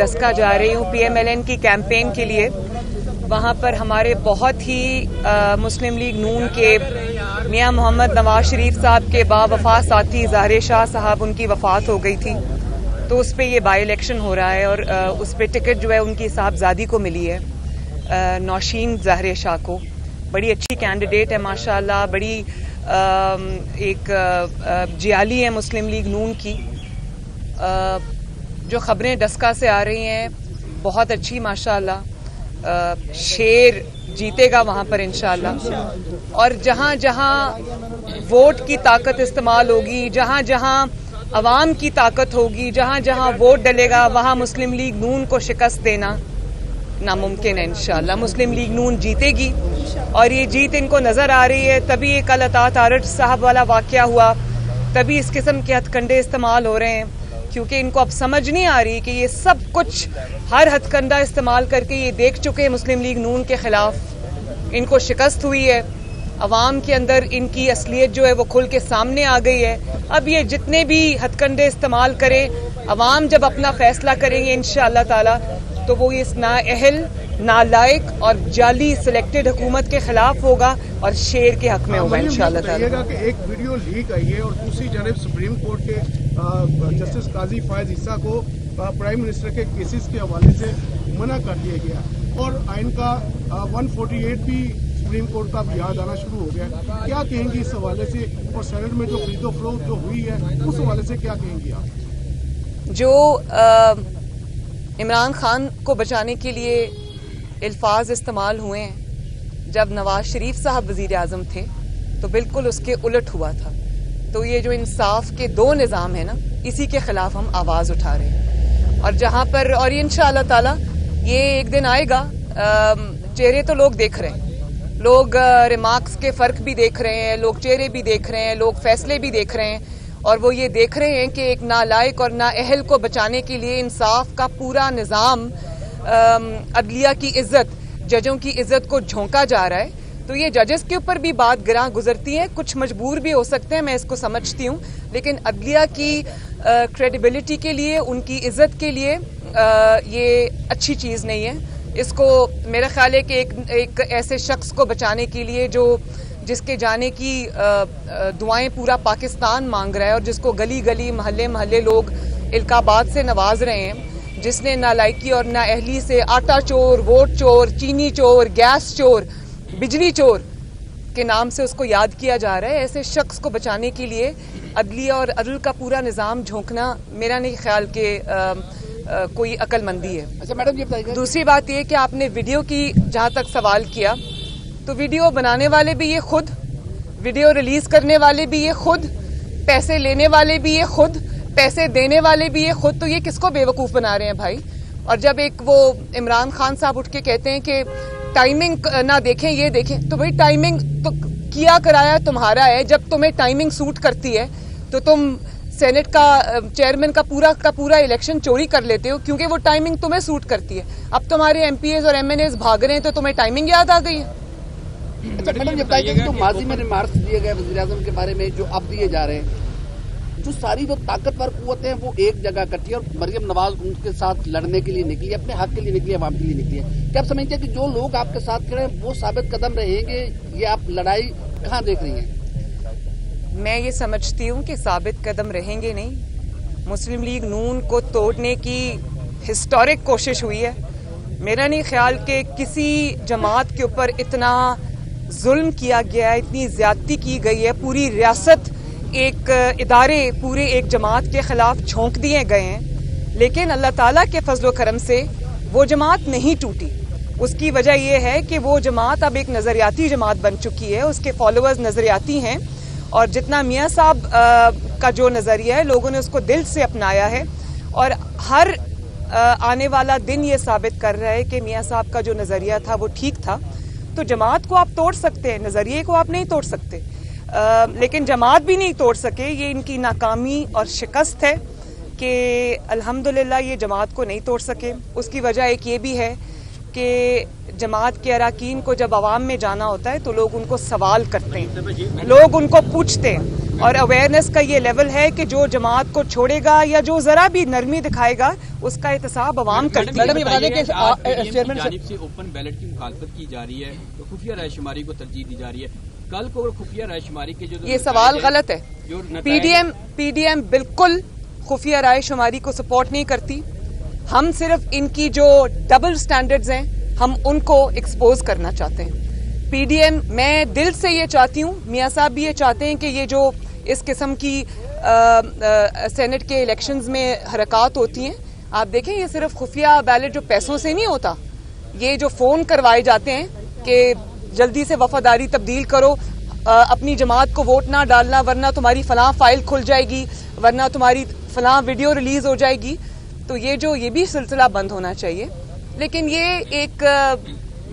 डस्का जा रही हूँ PMLN की कैंपेन के लिए। वहाँ पर हमारे बहुत ही मुस्लिम लीग नून के मियाँ मोहम्मद नवाज शरीफ साहब के बावफा साथी ज़ाहिर शाह साहब, उनकी वफ़ात हो गई थी, तो उस पर ये बाई इलेक्शन हो रहा है और उस पर टिकट जो है उनकी साहबजादी को मिली है, नौशीन ज़ाहिर शाह को। बड़ी अच्छी कैंडिडेट है माशाल्लाह, बड़ी एक जियाली है मुस्लिम लीग नून की। जो खबरें डस्का से आ रही हैं बहुत अच्छी माशाल्लाह। शेर जीतेगा वहाँ पर इंशाल्लाह। और जहाँ जहाँ वोट की ताकत इस्तेमाल होगी, जहाँ जहाँ अवाम की ताकत होगी, जहाँ जहाँ वोट डलेगा, वहाँ मुस्लिम लीग नून को शिकस्त देना नामुमकिन है इंशाल्लाह। मुस्लिम लीग नून जीतेगी और ये जीत इनको नज़र आ रही है। तभी ये कल अतात आरज साहब वाला वाक़या हुआ, तभी इस किस्म के हथकंडे इस्तेमाल हो रहे हैं, क्योंकि इनको अब समझ नहीं आ रही कि ये सब कुछ हर हथकंडा इस्तेमाल करके ये देख चुके हैं मुस्लिम लीग नून के ख़िलाफ़। इनको शिकस्त हुई है, अवाम के अंदर इनकी असलियत जो है वो खुल के सामने आ गई है। अब ये जितने भी हथकंडे इस्तेमाल करें, अवाम जब अपना फ़ैसला करेंगे इंशाअल्लाह ताला, तो वो इस नाअहल, नालायक और जाली सिलेक्टेड हुकूमत के खिलाफ होगा और शेर के हक में होगा इंशाअल्लाह ताला। कि एक वीडियो लीक आई है और दूसरी जानब सुप्रीम कोर्ट के जस्टिस काजी फायज ईसा को प्राइम मिनिस्टर के केसेस के हवाले से मना कर दिया गया और आइन का 148 भी सुप्रीम कोर्ट का याद आना शुरू हो गया। क्या कहेंगी इस हवाले से, और सेनेट में जो खरीदो फरोख्त जो हुई है उस हवाले से क्या कहेंगी आप? जो इमरान खान को बचाने के लिए अल्फाज इस्तेमाल हुए हैं जब नवाज शरीफ साहब वज़ीर आज़म थे, तो बिल्कुल उसके उलट हुआ था। तो ये जो इंसाफ के दो निज़ाम है ना, इसी के ख़िलाफ़ हम आवाज़ उठा रहे हैं। और जहाँ पर, और ये इंशाअल्लाह ताला ये एक दिन आएगा, चेहरे तो लोग देख रहे हैं, लोग रिमार्क्स के फ़र्क भी देख रहे हैं, लोग चेहरे भी देख रहे हैं, लोग फैसले भी देख रहे हैं, और वो ये देख रहे हैं कि एक नालायक और नाअहल को बचाने के लिए इंसाफ का पूरा निज़ाम, अदलिया की इज़्ज़त, जजों की इज़्ज़त को झोंका जा रहा है। तो ये जजेस के ऊपर भी बात गिरां गुजरती है, कुछ मजबूर भी हो सकते हैं, मैं इसको समझती हूँ, लेकिन अदलिया की क्रेडिबिलिटी के लिए, उनकी इज़्ज़त के लिए ये अच्छी चीज़ नहीं है। इसको मेरा ख्याल है कि एक ऐसे शख्स को बचाने के लिए जिसके जाने की दुआएं पूरा पाकिस्तान मांग रहा है और जिसको गली गली महल्ले महल्ले लोग इल्काबाद से नवाज रहे हैं, जिसने नालायकी और नाअहली से आटा चोर, वोट चोर, चीनी चोर, गैस चोर, बिजली चोर के नाम से उसको याद किया जा रहा है, ऐसे शख्स को बचाने के लिए अदलिया और अदल का पूरा निज़ाम झोंकना मेरा नहीं ख्याल के कोई अक्लमंदी है। अच्छा मैडम, ये बताइए, दूसरी बात ये कि आपने वीडियो की जहाँ तक सवाल किया, तो वीडियो बनाने वाले भी ये खुद, वीडियो रिलीज करने वाले भी ये खुद, पैसे लेने वाले भी ये खुद, पैसे देने वाले भी ये खुद। तो ये किसको बेवकूफ़ बना रहे हैं भाई? और जब एक वो इमरान खान साहब उठ के कहते हैं कि टाइमिंग ना देखें ये देखें, तो भाई टाइमिंग तो किया कराया तुम्हारा है। जब तुम्हें टाइमिंग सूट करती है तो तुम सेनेट का चेयरमैन का पूरा इलेक्शन चोरी कर लेते हो, क्योंकि वो टाइमिंग तुम्हें सूट करती है। अब तुम्हारे MPs और MNAs भाग रहे हैं तो तुम्हें टाइमिंग याद आ गई है। अच्छा मैडम, ये बताइए कि जो माजी में रिमार्क्स दिए गए वज़ीर आज़म के बारे में, जो अब दिए जा रहे हैं, जो सारी जो ताकतवर कुव्वतें हैं वो एक जगह इकट्ठी है और मरियम नवाज उनके साथ लड़ने के लिए निकली, अपने हक के लिए निकली, अवाम के लिए निकली है। क्या आप समझते हैं कि जो लोग आपके साथ खड़े हैं वो साबित कदम रहेंगे? ये आप लड़ाई कहाँ देख रही हैं? मैं ये समझती हूँ कि साबित कदम रहेंगे नहीं। मुस्लिम लीग नून को तोड़ने की हिस्टोरिक कोशिश हुई है। मेरा नहीं ख्याल कि किसी जमात के ऊपर इतना जुल्म किया गया है, इतनी ज्यादती की गई है। पूरी रियासत, एक इदारे पूरे एक जमात के खिलाफ झोंक दिए गए हैं, लेकिन अल्लाह ताला के फजलो करम से वो जमात नहीं टूटी। उसकी वजह यह है कि वो जमात अब एक नज़रियाती जमात बन चुकी है, उसके फॉलोअर्स नज़रियाती हैं, और जितना मियाँ साहब का जो नज़रिया है लोगों ने उसको दिल से अपनाया है। और हर आने वाला दिन ये साबित कर रहा है कि मियाँ साहब का जो नज़रिया था वो ठीक था। तो जमात को आप तोड़ सकते हैं, नज़रिए को आप नहीं तोड़ सकते, लेकिन जमात भी नहीं तोड़ सके। ये इनकी नाकामी और शिकस्त है कि अल्हम्दुलिल्लाह ये जमात को नहीं तोड़ सके। उसकी वजह एक ये भी है कि जमात के अरकान को जब आवाम में जाना होता है तो लोग उनको सवाल करते हैं, लोग उनको पूछते हैं। اور اویئرنیس کا یہ لیول ہے کہ جو جماعت کو چھوڑے گا یا جو ذرا بھی نرمی دکھائے گا اس کا احتساب عوام کرتی ہے. میڈم یہ بتا دیں کہ چیئرمین جانب سے اوپن بیلٹ کی مخالفت کی جا رہی ہے تو خفیہ رائے شماری کو ترجیح دی جا رہی ہے. کل کو خفیہ رائے شماری کے جو یہ سوال غلط ہے. پی ڈی ایم بالکل خفیہ رائے شماری کو سپورٹ نہیں کرتی. ہم صرف ان کی جو ڈبل سٹینڈرڈز ہیں ہم ان کو ایکسپوز کرنا چاہتے ہیں. پی ڈی ایم میں دل سے یہ چاہتی ہوں, میاں صاحب بھی یہ چاہتے ہیں کہ یہ جو اس قسم کی سینٹ کے الیکشنز میں حرکات ہوتی ہیں, آپ دیکھیں یہ صرف خفیہ بیلٹ جو پیسوں سے نہیں ہوتا, یہ جو فون کروائے جاتے ہیں کہ جلدی سے وفاداری تبدیل کرو, اپنی جماعت کو ووٹ نہ ڈالنا ورنہ تمہاری فلاں فائل کھل جائے گی, ورنہ تمہاری فلاں ویڈیو ریلیز ہو جائے گی. تو یہ بھی سلسلہ بند ہونا چاہیے. لیکن یہ ایک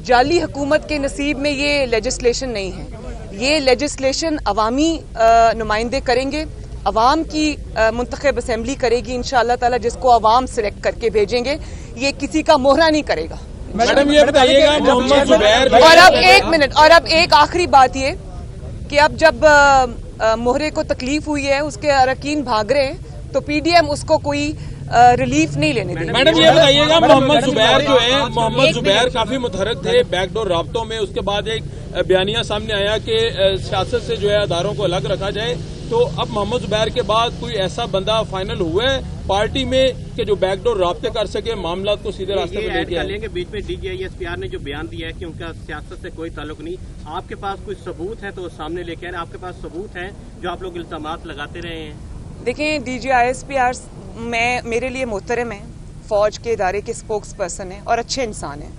جعلی حکومت کے نصیب میں یہ لیجسلیشن نہیں ہے. یہ لیجسلیشن عوامی نمائندے کریں گے, عوام کی منتخب اسمبلی کرے گی انشاءاللہ تعالی, جس کو عوام سلیکٹ کر کے بھیجیں گے. یہ کسی کا مہرہ نہیں کرے گا. میڈم یہ بتائیے گا محمد زبیر, اور اب ایک منٹ, اور اب ایک آخری بات یہ کہ اب جب مہرے کو تکلیف ہوئی ہے, اس کے اراکین بھاگ رہے ہیں, تو پی ڈی ایم اس کو کوئی ریلیف نہیں لینے دیں. میڈم یہ بتائیے گا محمد زبیر جو ہے, محمد زبیر کافی متحرک تھے بیک ڈور رابطوں میں. اس کے بعد ایک بیانیہ سامنے آیا کہ سیاست سے جو ہے اداروں کو الگ رکھا جائے. تو اب محمد زبیر کے بعد کوئی ایسا بندہ فائنل ہوا ہے پارٹی میں کہ جو بیک ڈور رابطے کر سکے, معاملات کو سیدھے راستے پہ لے کے آئے؟ کہ بیچ میں D G I S P R نے جو بیان دیا ہے کہ ان کا سیاست سے کوئی تعلق نہیں, آپ کے پاس کوئی ثبوت ہے تو وہ سامنے لے کے آئے. آپ کے پاس ثبوت ہے جو آپ لوگ الزامات لگاتے رہے ہیں؟ دیکھیں, D G I S P R میرے لیے محترم ہیں, فوج کے ادارے کے اسپوکس پرسن ہیں اور اچھے انسان ہیں.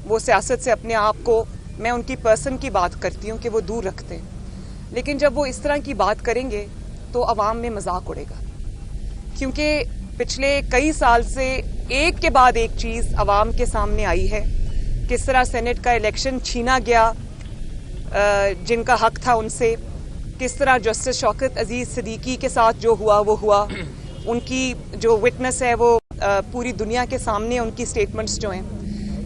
وہ سیاست سے اپنے آپ کو, میں ان کی پرسن کی بات کرتی ہوں کہ وہ دور رکھتے ہیں. لیکن جب وہ اس طرح کی بات کریں گے تو عوام میں مذاق اڑے گا, کیونکہ پچھلے کئی سال سے ایک کے بعد ایک چیز عوام کے سامنے آئی ہے. کس طرح سینٹ کا الیکشن چھینا گیا جن کا حق تھا ان سے, کس طرح جسٹس شوکت عزیز صدیقی کے ساتھ جو ہوا وہ ہوا. ان کی جو وٹنس ہے وہ پوری دنیا کے سامنے, ان کی سٹیٹمنٹس جو ہیں.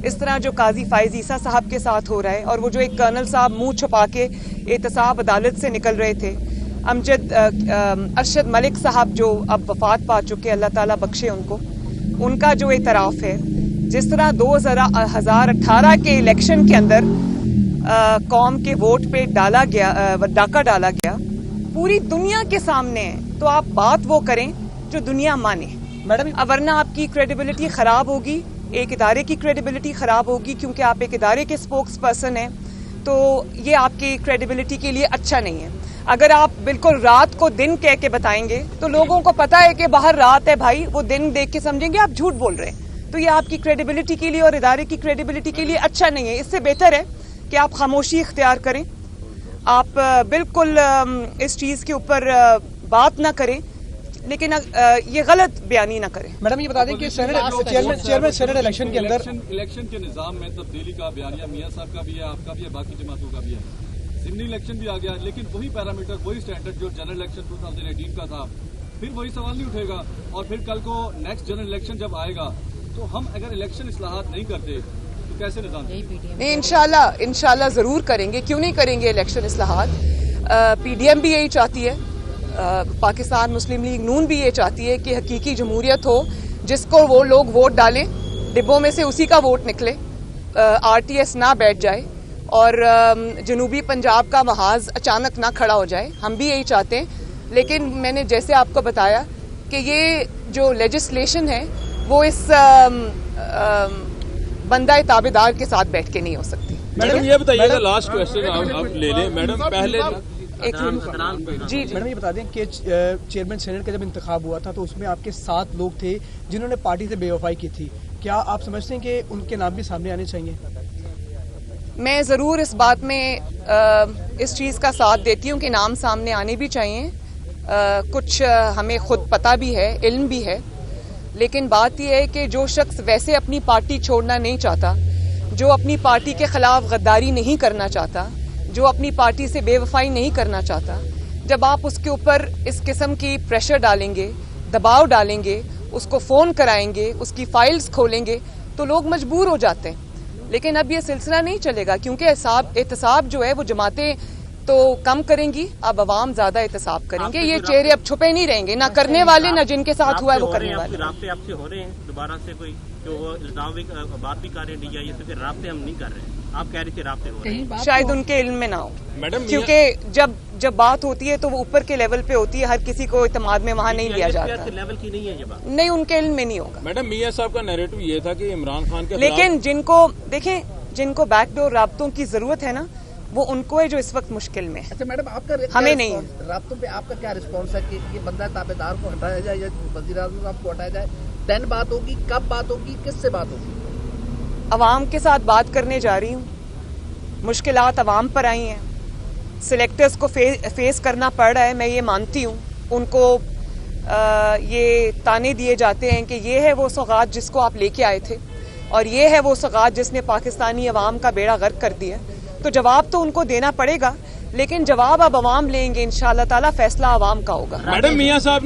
اس طرح جو قاضی فائز عیسیٰ صاحب کے ساتھ ہو رہا ہے, اور وہ جو ایک کرنل صاحب منہ چھپا کے احتساب عدالت سے نکل رہے تھے. ارشد ملک صاحب جو اب وفات پا چکے, اللہ تعالیٰ بخشے ان کو, ان کا جو اعتراف ہے. جس طرح 2018 کے الیکشن کے اندر قوم کے ووٹ پہ ڈاکہ ڈالا گیا, پوری دنیا کے سامنے ہے. تو آپ بات وہ کریں جو دنیا مانے, ورنہ آپ کی کریڈیبلٹی خراب ہوگی, ایک ادارے کی کریڈیبلٹی خراب ہوگی, کیونکہ آپ ایک ادارے کے اسپوکس پرسن ہیں. تو یہ آپ کی کریڈیبلٹی کے لیے اچھا نہیں ہے. اگر آپ بالکل رات کو دن کہہ کے بتائیں گے تو لوگوں کو پتا ہے کہ باہر رات ہے بھائی, وہ دن دیکھ کے سمجھیں گے آپ جھوٹ بول رہے ہیں. تو یہ آپ کی کریڈیبلٹی کے لیے اور ادارے کی کریڈیبلٹی کے لیے اچھا نہیں ہے. اس سے بہتر ہے کہ آپ خاموشی اختیار کریں, آپ بالکل اس چیز کے اوپر بات نہ کریں, لیکن یہ غلط بیانی نہ کریں. میڈم یہ بتا دیں کہ چیئرمین سینٹ الیکشن کے اندر الیکشن کے نظام میں تبدیلی کا بیانیہ میاں صاحب کا بھی ہے, آپ کا بھی ہے, باقی جماعتوں کا بھی ہے. ضمنی الیکشن بھی آ گیا, لیکن وہی پیرامیٹر, وہی سٹینڈرڈ جو جنرل الیکشن 2018 کا تھا, پھر وہی سوال نہیں اٹھے گا. اور پھر کل کو نیکسٹ جنرل الیکشن جب آئے گا تو ہم اگر الیکشن اصلاحات نہیں کرتے تو کیسے نظام؟ نہیں, انشاءاللہ ضرور کریں گے. کیوں نہیں کریں گے الیکشن اصلاحات؟ پی ڈی ایم بھی یہی چاہتی ہے, پاکستان مسلم لیگ نون بھی یہ چاہتی ہے کہ حقیقی جمہوریت ہو, جس کو وہ لوگ ووٹ ڈالیں, ڈبوں میں سے اسی کا ووٹ نکلے, آر ٹی ایس نہ بیٹھ جائے اور جنوبی پنجاب کا محاذ اچانک نہ کھڑا ہو جائے. ہم بھی یہی چاہتے ہیں. لیکن میں نے جیسے آپ کو بتایا کہ یہ جو لیجسلیشن ہے وہ اس بندہ تابع دار کے ساتھ بیٹھ کے نہیں ہو سکتی. میڈم یہ بتائیے گا, لاسٹ کوشچن آپ لے لیں میڈم. پہلے جی میڈم یہ بتا دیں کہ چیئرمین سینٹ کا جب انتخاب ہوا تھا تو اس میں آپ کے 7 لوگ تھے جنہوں نے پارٹی سے بے وفائی کی تھی. کیا آپ سمجھتے ہیں کہ ان کے نام بھی سامنے آنے چاہیے؟ میں ضرور اس بات میں اس چیز کا ساتھ دیتی ہوں کہ نام سامنے آنے بھی چاہیے. کچھ ہمیں خود پتہ بھی ہے, علم بھی ہے, لیکن بات یہ ہے کہ جو شخص ویسے اپنی پارٹی چھوڑنا نہیں چاہتا, جو اپنی پارٹی کے خلاف غداری نہیں کرنا چاہتا, جو اپنی پارٹی سے بے وفائی نہیں کرنا چاہتا, جب آپ اس کے اوپر اس قسم کی پریشر ڈالیں گے, دباؤ ڈالیں گے, اس کو فون کرائیں گے, اس کی فائلز کھولیں گے, تو لوگ مجبور ہو جاتے ہیں. لیکن اب یہ سلسلہ نہیں چلے گا, کیونکہ احتساب جو ہے وہ جماعتیں तो कम करेंगी, अब आवाम ज्यादा एहतसाब करेंगे। ये चेहरे अब छुपे नहीं रहेंगे, ना करने वाले ना जिनके साथ हुआ है वो करने वाले। राब्ते आपसे हो रहे हैं दोबारा से कोई जो वो इल्जाम भी बात भी कर रहे हैं DIA से, फिर राब्ते हम नहीं कर रहे हैं, आप कह रहे थे राब्ते हो रहे हैं, शायद उनके इल्म में ना हो मैडम, क्योंकि जब बात होती है तो वो ऊपर के लेवल पे होती है, हर किसी को इत्मीनान में वहाँ नहीं लिया जाता। लेवल की नहीं है ये बात, नहीं, उनके इल्म में नहीं होगा। मैडम मियां साहब का नैरेटिव ये था कि इमरान खान के लेकिन जिनको देखें, जिनको बैकडोर राब्तों की जरूरत है ना, वो उनको है जो इस वक्त मुश्किल में है। अच्छा मैडम, आपका हमें नहीं है। राब्तों पे आपका क्या रिस्पॉन्स है कि ये बंदा ताबेदार को हटाया जाए या वज़ीर-ए-आज़म साहब को हटाया जाए? 10 बात होगी, कब बात होगी, किससे बात होगी? अवाम के साथ बात करने जा रही हूँ, मुश्किलात अवाम पर आई हैं, सिलेक्टर्स को फेस करना पड़ रहा है, मैं ये मानती हूँ। उनको ये ताने दिए जाते हैं कि ये है वो सौगात जिसको आप लेके आए थे और ये है वो सौगात जिसने पाकिस्तानी अवाम का बेड़ा गर्क कर दिया। तो जवाब तो उनको देना पड़ेगा, लेकिन जवाब अब अवाम लेंगे, इंशाअल्लाह ताला फैसला अवाम का होगा। मैडम मियां साहब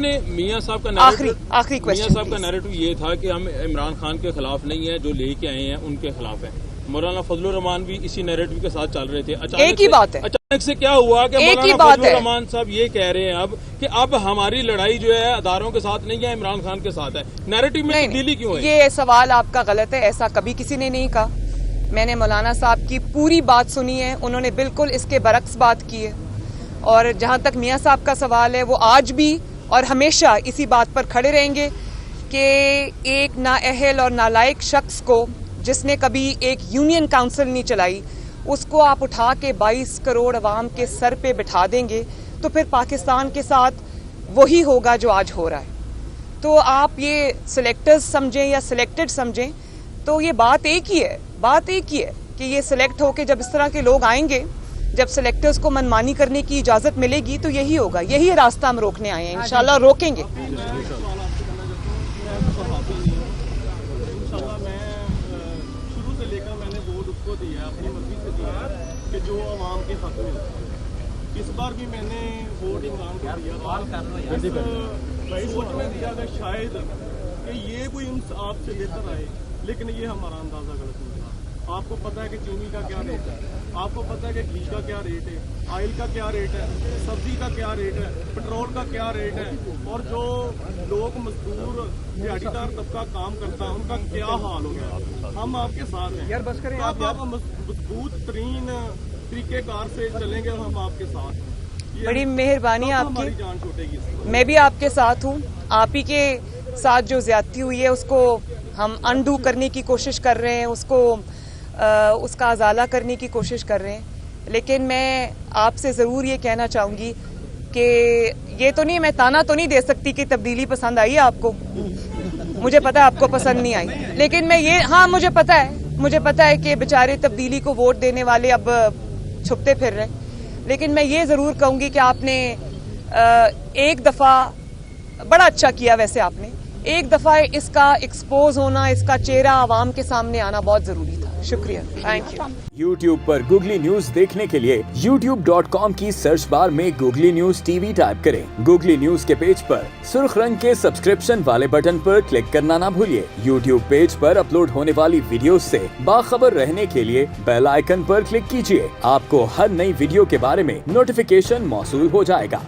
का आखिरी क्वेश्चन, मियां साहब का नैरेटिव ये था कि हम इमरान खान के खिलाफ नहीं है, जो लेके आए हैं उनके खिलाफ है। मौलाना फजलुर रहमान भी इसी नैरेटिव के साथ चल रहे थे। एक ही बात है, अचानक से क्या हुआ कि मौलाना फजलुर रहमान साहब ये कह रहे हैं अब कि अब हमारी लड़ाई जो है अदारों के साथ नहीं है, इमरान खान के साथ है। नैरेटिव में तब्दीली क्यों है? ये सवाल आपका गलत है, ऐसा कभी किसी ने नहीं कहा। मैंने मौलाना साहब की पूरी बात सुनी है, उन्होंने बिल्कुल इसके बरक्स बात की है। और जहाँ तक मियां साहब का सवाल है, वो आज भी और हमेशा इसी बात पर खड़े रहेंगे कि एक नाअहल और नालायक शख्स को, जिसने कभी एक यूनियन काउंसिल नहीं चलाई, उसको आप उठा के 22 करोड़ अवाम के सर पे बिठा देंगे तो फिर पाकिस्तान के साथ वही होगा जो आज हो रहा है। तो आप ये सिलेक्टर्स समझें या सिलेक्टेड समझें, तो ये बात एक ही है कि ये सिलेक्ट होके जब इस तरह के लोग आएंगे, जब सिलेक्टर्स को मनमानी करने की इजाजत मिलेगी तो यही होगा, यही रास्ता हम रोकने आए हैं, इंशाल्लाह रोकेंगे। जो आवाम के हक में इस बार भी मैंने वोट इमरान को दिया था, सोच में दिया था शायद कि ये कोई इंसाफ से बेहतर आए, लेकिन ये हमारा अंदाजा गलत नहीं था। आपको पता है कि चीनी का क्या रेट है, आपको पता है कि घी का क्या रेट है, ऑयल का क्या रेट है, सब्जी का क्या रेट है, पेट्रोल का क्या रेट है, और जो लोग मजदूर दिहाड़ीदार तबका काम करता है उनका क्या हाल हो गया। हम आपके साथ हैं यार, बस करें आप मजबूत तरीन तरीकेकार से चलेंगे, हम आपके साथ हैं। बड़ी मेहरबानी आपकी, जान छूटेगी। मैं भी आपके साथ हूँ। आप ही के साथ जो ज्यादती हुई है उसको हम अनडू करने की कोशिश कर रहे हैं, उसका अजाला करने की कोशिश कर रहे हैं। लेकिन मैं आपसे ज़रूर ये कहना चाहूँगी कि ये तो नहीं, मैं ताना तो नहीं दे सकती कि तब्दीली पसंद आई है आपको, मुझे पता है आपको पसंद नहीं आई, लेकिन मैं ये, हाँ मुझे पता है कि बेचारे तब्दीली को वोट देने वाले अब छुपते फिर रहे हैं। लेकिन मैं ये ज़रूर कहूँगी कि आपने एक दफ़ा बड़ा अच्छा किया, वैसे आपने एक दफ़ा इसका एक्सपोज होना, इसका चेहरा आवाम के सामने आना बहुत ज़रूरी था। शुक्रिया, थैंक यू। YouTube पर गूगली न्यूज देखने के लिए youtube.com की सर्च बार में गूगली न्यूज TV टाइप करें। गूगली न्यूज के पेज पर सुर्ख रंग के सब्सक्रिप्शन वाले बटन पर क्लिक करना ना भूलिए। YouTube पेज पर अपलोड होने वाली वीडियोस से बाखबर रहने के लिए बेल आइकन पर क्लिक कीजिए। आपको हर नई वीडियो के बारे में नोटिफिकेशन मौसूल हो जाएगा।